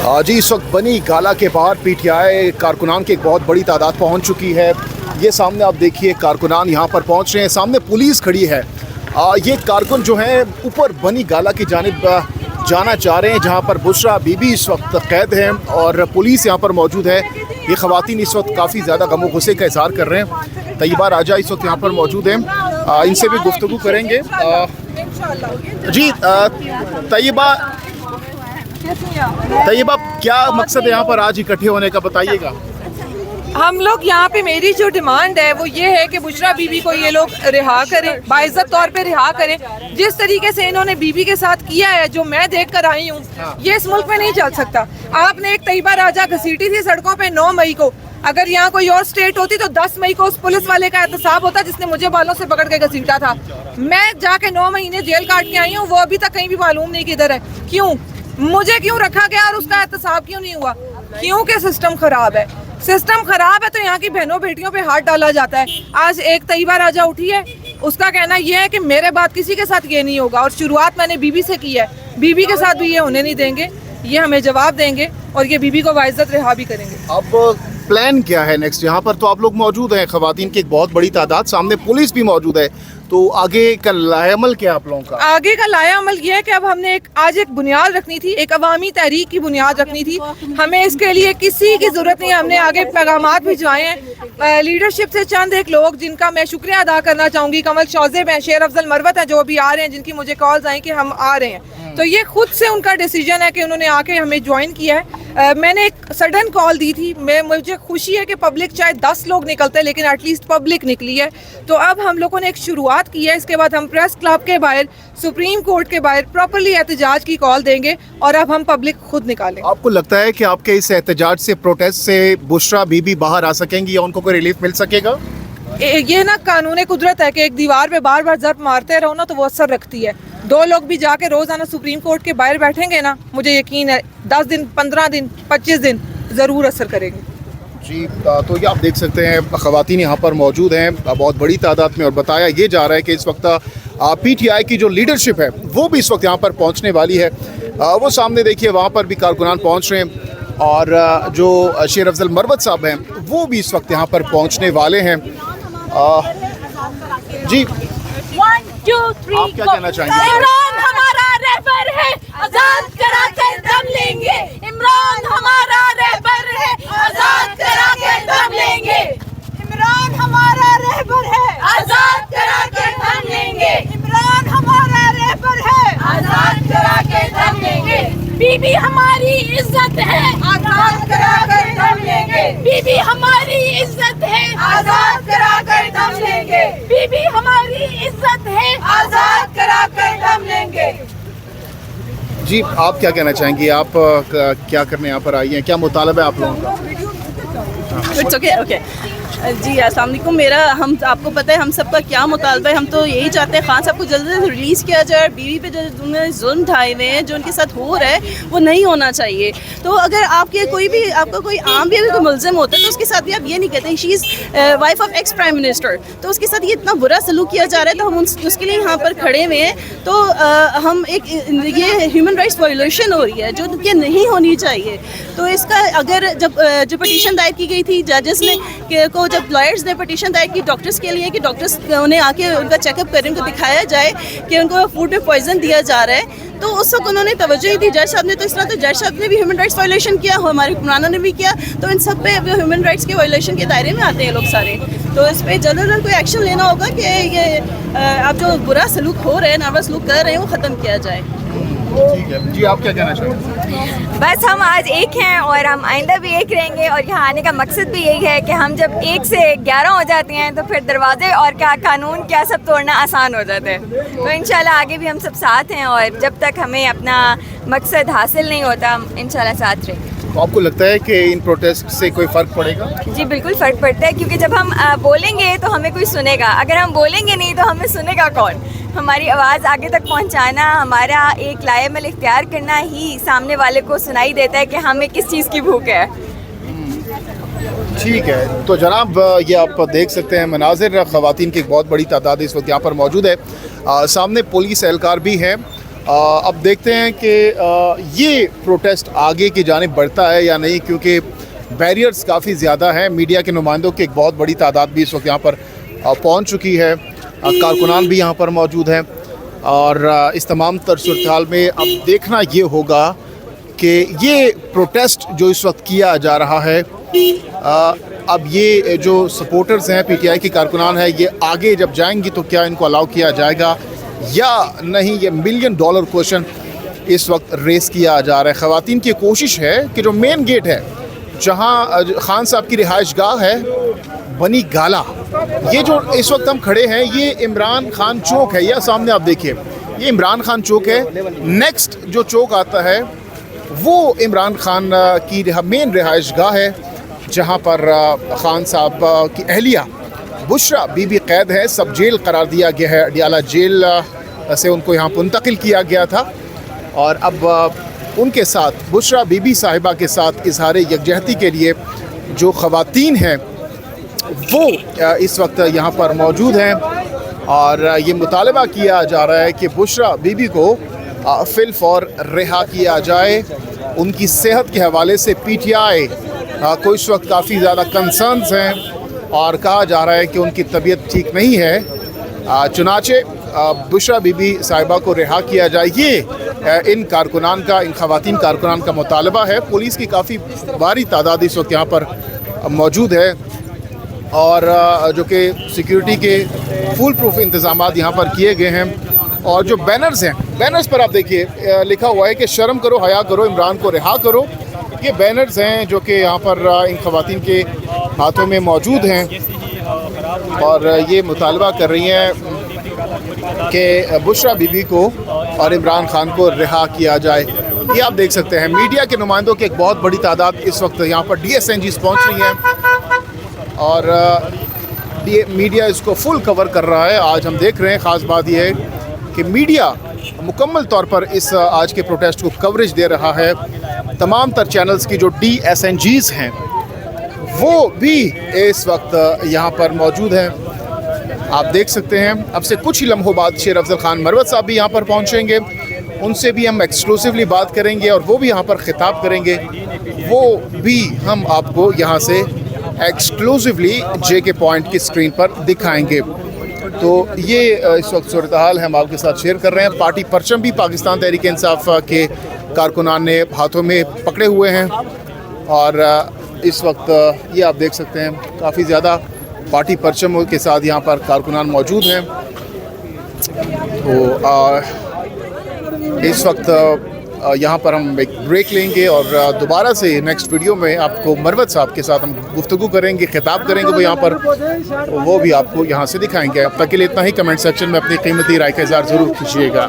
जी इस वक्त बनी गाला के बाहर पीटीआई कारकुनान की एक बहुत बड़ी तादाद पहुंच चुकी है। ये सामने आप देखिए कारकुनान यहाँ पर पहुंच रहे हैं, सामने पुलिस खड़ी है। ये कारकुन जो हैं ऊपर बनी गाला की जानिब जाना चाह रहे हैं, जहाँ पर बुशरा बीबी इस वक्त कैद हैं और पुलिस यहाँ पर मौजूद है। ये ख़वातीन इस वक्त काफ़ी ज़्यादा गम गुस्से का इजहार कर रहे हैं। तैयबा राजा इस वक्त यहाँ पर मौजूद हैं, इनसे भी गुफ्तगू करेंगे। जी तैयबा क्या मकसद है यहाँ पर आज इकट्ठे होने का, बताइएगा। हम लोग यहाँ पे, मेरी जो डिमांड है वो ये है कि बुशरा बीबी को ये लोग रिहा करें, बाइज्जत तौर पे रिहा करें। जिस तरीके से इन्होंने बीबी के साथ किया है, जो मैं देख कर आई हूँ, ये इस मुल्क में नहीं चल सकता। आपने एक तैयबा राजा घसीटी थी सड़कों पे 9 मई को, अगर यहाँ कोई और स्टेट होती तो 10 मई को उस पुलिस वाले का एहतसाब होता जिसने मुझे बालों से पकड़ के घसीटा था। मैं जाके 9 महीने जेल काट के आई हूँ, वो अभी तक कहीं भी मालूम नहीं किधर है। क्यों मुझे क्यों रखा गया और उसका एहतसाब क्यों नहीं हुआ? क्योंकि सिस्टम खराब है। सिस्टम खराब है तो यहाँ की बहनों बेटियों पे हाथ डाला जाता है। आज एक तैयबा राजा उठी है, उसका कहना यह है कि मेरे बाद किसी के साथ ये नहीं होगा, और शुरुआत मैंने बीबी से की है, बीबी के साथ भी ये होने नहीं देंगे। ये हमें जवाब देंगे और ये बीबी को बाइज्जत रिहा भी करेंगे। अब प्लान क्या है नेक्स्ट? यहाँ पर तो आप लोग मौजूद हैं, ख़वातीन की एक बहुत बड़ी तादाद, सामने पुलिस भी मौजूद है, तो आगे का लाएअमल क्या आप लोगों का? आगे का लाएअमल ये है कि अब हमने आज एक बुनियाद रखनी थी, एक अवामी तहरीक की बुनियाद रखनी थी। हमें इसके लिए किसी की जरूरत नहीं, हमने आगे पैगामात भिजवाए हैं लीडरशिप से। चंद एक लोग जिनका मैं शुक्रिया अदा करना चाहूँगी, कमल शौजेब हैं, शेर अफजल मरवत हैं, जो अभी आ रहे हैं, जिनकी मुझे कॉल्स आई कि हम आ रहे हैं। तो ये खुद से उनका डिसीजन है कि उन्होंने आके हमें ज्वाइन किया है। मैंने एक सडन कॉल दी थी, मुझे खुशी है कि पब्लिक चाहे 10 लोग निकलते हैं लेकिन एटलीस्ट पब्लिक निकली है। तो अब हम लोगों ने एक शुरुआत की है। इसके बाद हम प्रेस क्लब के बाहर, सुप्रीम कोर्ट के बाहर प्रॉपर्ली एहतजाज की कॉल देंगे और अब हम पब्लिक खुद निकालें। आपको लगता है कि आपके इस एहतजाज से, प्रोटेस्ट से बुशरा बीबी बाहर आ सकेंगी या उनको कोई रिलीफ मिल सकेगा? ये ना कानून कुदरत है कि एक दीवार पे बार बार ज़रब मारते रहो ना तो वो असर रखती है। 2 लोग भी जाके रोजाना सुप्रीम कोर्ट के बाहर बैठेंगे ना, मुझे यकीन है 10 दिन, 15 दिन, 25 दिन ज़रूर असर करेंगे। जी तो ये आप देख सकते हैं ख़वातीन यहाँ पर मौजूद हैं बहुत बड़ी तादाद में, और बताया ये जा रहा है कि इस वक्त पीटीआई की जो लीडरशिप है वो भी इस वक्त यहाँ पर पहुँचने वाली है। वो सामने देखिए वहाँ पर भी कारकुनान पहुँच रहे हैं, और जो शेर अफजल मरवत साहब हैं वो भी इस वक्त यहाँ पर पहुँचने वाले हैं। जी 1 2 3 आप क्या कहना चाहेंगे? इमरान हमारा रहबर है, आजाद करा कर दम लेंगे। इमरान हमारा रहबर है, आजाद करा कर दम लेंगे। इमरान हमारा रहबर है, आजाद करा कर दम लेंगे। इमरान हमारा रहबर है, आजाद करा कर दम लेंगे। बीबी हमारी इज्जत है, आजाद करा कर दम लेंगे। बीबी हमारी इज्जत है, आजाद करा कर दम लेंगे। बीबी हमारी इज्जत है, आजाद करा कर दम लेंगे। जी आप क्या कहना चाहेंगी? आप क्या करने यहाँ पर आई हैं, क्या मुतालबा है आप लोगों का? इट्स ओके ओके जी अस्सलाम वालेकुम। मेरा हम आपको पता है हम सबका क्या मुतालबा है। हम तो यही चाहते हैं खान साहब को जल्द से रिलीज़ किया जाए, और बीवी पे जो उन्होंने जुल्म ढाए हुए हैं, जो उनके साथ हो रहा है वो नहीं होना चाहिए। तो अगर आपके कोई भी, आपका कोई आम भी अगर कोई मुलजिम होता है तो उसके साथ भी आप ये नहीं कहते she is wife of ex prime minister, तो उसके साथ ये इतना बुरा सलूक किया जा रहा है, तो हम उसके लिए यहाँ पर खड़े हुए हैं। तो हम एक ये ह्यूमन राइट्स वायलेशन हो रही है जो कि नहीं होनी चाहिए। तो इसका अगर जब जो पटिशन दायर की गई थी जजेस ने को, जब लॉयर्स ने पटिशन दायर की डॉक्टर्स के लिए कि डॉक्टर्स उन्हें आके उनका चेकअप करें, उनको दिखाया जाए कि उनको फूड में पॉइजन दिया जा रहा है, तो उस वक्त उन्होंने तवज्जो ही दी जज साहब ने। तो इस तरह तो जज साहब ने भी ह्यूमन राइट्स वायलेशन किया, हमारे हुक्मरानों ने भी किया, तो इन सब पे ह्यूमन राइट्स के वायलेशन के दायरे में आते हैं लोग सारे। तो इस पर जल्द कोई एक्शन लेना होगा कि ये अब जो बुरा सलूक हो रहे हैं, नर्वस सलूक कर रहे हैं, वो ख़त्म किया जाए। ठीक है जी, आप क्या कहना चाहेंगे? बस हम आज एक हैं और हम आइंदा भी एक रहेंगे, और यहाँ आने का मकसद भी यही है कि हम जब 1 से 11 हो जाते हैं तो फिर दरवाजे और क्या कानून क्या सब तोड़ना आसान हो जाता है। तो इंशाल्लाह आगे भी हम सब साथ हैं, और जब तक हमें अपना मकसद हासिल नहीं होता हम इंशाल्लाह साथ रहेंगे। तो आपको लगता है कि इन प्रोटेस्ट से कोई फ़र्क पड़ेगा? जी बिल्कुल फ़र्क पड़ता है, क्योंकि जब हम बोलेंगे तो हमें कोई सुनेगा, अगर हम बोलेंगे नहीं तो हमें सुनेगा कौन? हमारी आवाज़ आगे तक पहुंचाना, हमारा एक लाएअमल इख्तियार करना ही सामने वाले को सुनाई देता है कि हमें किस चीज़ की भूख है। ठीक है, तो जनाब ये आप देख सकते हैं मनाजिर, ख़वातीन की एक बहुत बड़ी तादाद इस वक्त यहाँ पर मौजूद है। सामने पुलिस एहलकार भी हैं अब देखते हैं कि ये प्रोटेस्ट आगे की जानिब बढ़ता है या नहीं, क्योंकि बैरियर्स काफ़ी ज़्यादा हैं। मीडिया के नुमाइंदों की एक बहुत बड़ी तादाद भी इस वक्त यहाँ पर पहुँच चुकी है। कारकुनान भी यहाँ पर मौजूद हैं और इस तमाम तर सूरत हाल में अब देखना ये होगा कि ये प्रोटेस्ट जो इस वक्त किया जा रहा है, अब ये जो सपोर्टर्स हैं पीटीआई की कारकुनान है, ये आगे जब जाएंगी तो क्या इनको अलाउ किया जाएगा या नहीं, ये $1 मिलियन क्वेश्चन इस वक्त रेस किया जा रहा है। ख़वातीन की कोशिश है कि जो मेन गेट है जहाँ खान साहब की रिहाइश गाह है, बनी गाला, ये जो इस वक्त हम खड़े हैं ये इमरान खान चौक है। यह सामने आप देखिए, ये इमरान खान चौक है। नेक्स्ट जो चौक आता है वो इमरान खान की मेन रिहाइश गाह है, जहाँ पर खान साहब की अहलिया बुशरा बीबी कैद है। सब जेल करार दिया गया है, अडियाला जेल से उनको यहाँ मुंतकिल किया गया था और अब उनके साथ बुशरा बीबी साहिबा के साथ इजहार यकजहती के लिए जो ख़वातीन हैं वो इस वक्त यहाँ पर मौजूद हैं और ये मुतालबा किया जा रहा है कि बुशरा बीबी को फिलफौर रिहा किया जाए। उनकी सेहत के हवाले से पीटीआई को इस वक्त काफ़ी ज़्यादा कंसर्न्स हैं और कहा जा रहा है कि उनकी तबीयत ठीक नहीं है। चुनाचे बुशरा बीबी साहिबा को रिहा किया जाए, ये इन कारकुनान का, इन ख़वातीन कारकुनान का मुतालबा है। पुलिस की काफ़ी भारी तादाद इस वक्त यहाँ पर मौजूद है और जो कि सिक्योरिटी के फुल प्रूफ इंतज़ामात यहाँ पर किए गए हैं। और जो बैनर्स हैं, बैनर्स पर आप देखिए लिखा हुआ है कि शर्म करो, हया करो, इमरान को रिहा करो। ये बैनर्स हैं जो कि यहाँ पर इन ख़वातीन के हाथों में मौजूद हैं और ये मुतालबा कर रही हैं कि बुशरा बीबी को और इमरान खान को रिहा किया जाए। ये आप देख सकते हैं मीडिया के नुमाइंदों की एक बहुत बड़ी तादाद इस वक्त यहाँ पर DSNGs पहुँच रही हैं और मीडिया इसको फुल कवर कर रहा है। आज हम देख रहे हैं, ख़ास बात यह है कि मीडिया मुकम्मल तौर पर इस आज के प्रोटेस्ट को कवरेज दे रहा है। तमाम तर चैनल्स की जो DSNGs हैं वो भी इस वक्त यहाँ पर मौजूद हैं, आप देख सकते हैं। अब से कुछ ही लम्हों बाद शेर अफजल खान मरवत साहब भी यहाँ पर पहुँचेंगे, उनसे भी हम एक्सक्लूसिवली बात करेंगे और वो भी यहाँ पर खिताब करेंगे। वो भी हम आपको यहाँ से एक्सक्लूसिवली JK पॉइंट की स्क्रीन पर दिखाएंगे। तो ये इस वक्त सूरत हाल है, हम आपके साथ शेयर कर रहे हैं। पार्टी परचम भी पाकिस्तान तहरीक इंसाफ के कारकुनान ने हाथों में पकड़े हुए हैं और इस वक्त ये आप देख सकते हैं काफ़ी ज़्यादा पार्टी परचम के साथ यहाँ पर कारकुनान मौजूद हैं। तो इस वक्त यहाँ पर हम एक ब्रेक लेंगे और दोबारा से नेक्स्ट वीडियो में आपको मरवत साहब के साथ हम गुफ्तगू करेंगे, खिताब करेंगे वो यहाँ पर, वो भी आपको यहाँ से दिखाएंगे। अब तक के लिए इतना ही। कमेंट सेक्शन में अपनी कीमती राय का इज़हार ज़रूर कीजिएगा।